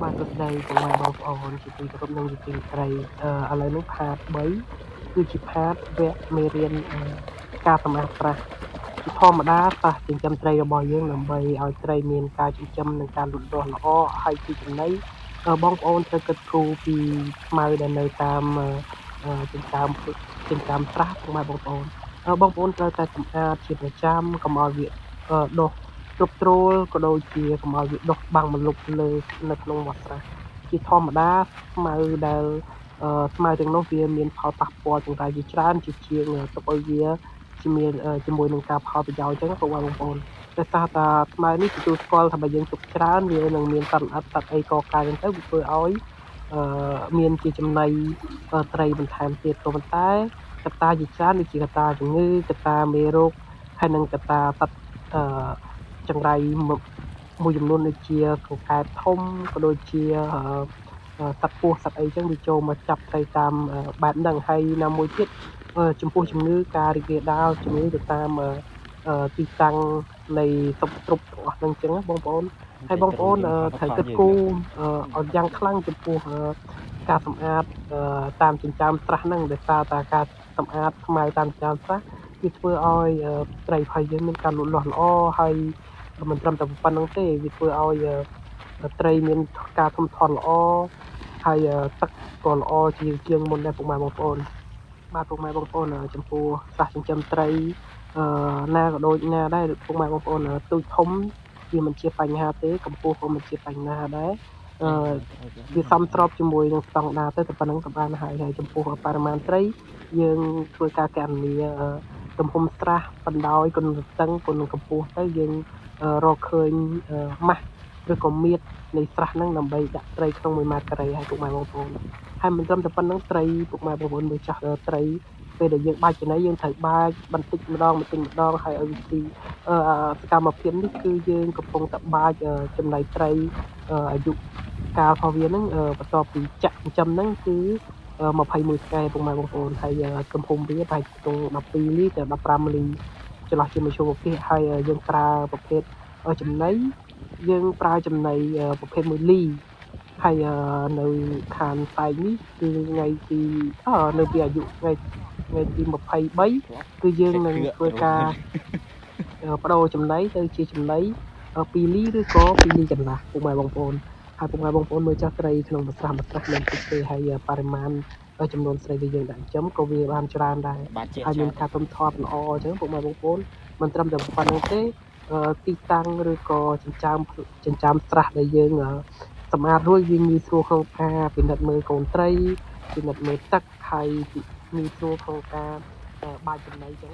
បាទសួស្តីពុកម៉ែបងប្អូនជាទីគោរពនិងជាទីមេត្រីឥឡូវនេះផាត3គឺជាផាតវគ្គមេរៀនការសម្អាតស្រះជាធម្មតាសិស្សចិញ្ចឹមត្រីរបស់យើងដើម្បីឲ្យត្រីមានការចិញ្ចឹមនិងការលូតលាស់ល្អហើយទីចំណីបងប្អូនត្រូវគិតគូរពីស្មៅដែលនៅតាមចិញ្ចើមស្រះពុកម៉ែបងប្អូនបងប្អូនត្រូវតែសម្អាតជាប្រចាំកុំឲ្យវាដុះទ្រុបទ្រោលក៏ដូចជាកុំឲ្យវាដុះបាំងម្លប់លើនៅក្នុងមាត់ស្រះជាធម្មតាស្មៅទាំងនោះវាមានផលប៉ះពាល់ចង្រៃជាច្រើនជាជាងទុកឲ្យវាមានជាមួយនឹងការផលប្រយោជន៍អញ្ចឹងពុកម៉ែបងប្អូនដោយសារតែស្មៅនេះទទួលស្គាល់ថាបើយើងទុកច្រើនវានឹងមានសត្វល្អិតសត្វអីកកើតអញ្ចឹងវាធ្វើឲ្យមានជាចំណីត្រីបន្ថែមទៀតក៏ប៉ុន្តែកត្តាជាច្រើនដូចជាកត្តាជំងឺកត្តាមេរោគហើយនិងកត្តាសត្វចង្រៃមួយចំនួនដូចជាកង្កែបធំក៏ដូចជាសត្វពស់សត្វអីចឹងវាចូលមកចាប់ត្រីតាមបែបហ្នឹងហើយណាមួយទៀតចំពោះជំងឺការរីករាលដាលជំងឺទៅតាមទីតាំងនៃសុខទ្រុបទាំងអស់ហ្នឹងចឹងបងប្អូនហើយបងប្អូនត្រូវគិតគូរឲ្យយ៉ាងខ្លាំងចំពោះការសម្អាតតាមចិញ្ចើមស្រះហ្នឹងដោយសារតែការសម្អាតស្មៅតាមចិញ្ចើមស្រះវាធ្វើឲ្យត្រីផាយើងមានការលូតលាស់ល្អហើយមិនត្រឹមតែប៉ុណ្្នឹងទេវាធ្វើឲ្យត្រីមានការធំធាត់ល្អហើយទឹកក៏ល្អជាងមុនដែរពុកម៉ែបងប្អូនបាទពុកម៉ែបងប្អូនចំពោះស្រះចិញ្ចឹមត្រីណាក៏ដូចណាដែរពុកម៉ែបងប្អូនទូចធំវាមិនជាបញ្ហាទេកម្ពស់ក៏មិនជាបញ្ហាដែរវាសមស្របជាមួយនឹងស្តង់ដារទៅតែប៉ុណ្្នឹងក៏បានហើយចំពោះបរិមាណត្រីយើងធ្វើការកណនាទំហំស្រះបណ្ដោយគុណទទឹងគុណកម្ពស់ទៅយើងរកឃើញម៉ាស់ឬក៏មៀតនៃស្រះហ្នឹងដើម្បីដាក់ត្រីក្នុង1ម៉ាត្រីហើយពុកម៉ែបងប្អូនហើយមិនត្រឹមតែប៉ុណ្្នឹងត្រីពុកម៉ែបងប្អូនមើលចាស់ត្រីពេលដែលយើងបាចចំណីយើងត្រូវបាចបន្តិចម្ដងហើយឲ្យវាស៊ីសកម្មភាពនេះគឺយើងកំពុងតែបាចចំណីត្រីអាយុកាលរបស់វាហ្នឹងបន្ទាប់ពីចាក់ចិញ្ចឹមហ្នឹងគឺ21ថ្ងៃពុកម៉ែបងប្អូនហើយទំហំវាប្រហែលជា12លីទៅ15លីចន្លោះជាមធ្យមប្រភេទហើយយើងប្រើប្រភេទចំណីយើងប្រើចំណីប្រភេទ1លីហើយនៅខាងតែងនេះគឺថ្ងៃទីនៅពីអាយុថ្ងៃទី23គឺយើងនឹងធ្វើការបដូរចំណីទៅជាចំណី2លីឬក៏2លីកន្លះពុកម៉ែបងប្អូនហើយពុកម៉ែបងប្អូនមើលចាស់ត្រីក្នុងមួយស្រះមានតិចទេហើយបរិមាណចំនួនស្រីដែលយើងដាក់ចិញ្ចឹមក៏វាបានច្រើនដែរហើយមានការធំធាត់ល្អអញ្ចឹងពុកម៉ែបងប្អូនមិនត្រឹមតែប៉ុណ្្នឹងទេទីតាំងឬក៏ចិញ្ចើមស្រះដែលយើងសម្អាតរួចវាងាយស្រួលក្នុងការពិនិត្យមើលកូនត្រីពិនិត្យមើលទឹកហើយងាយស្រួលក្នុងការបាចចំណីអញ្ចឹង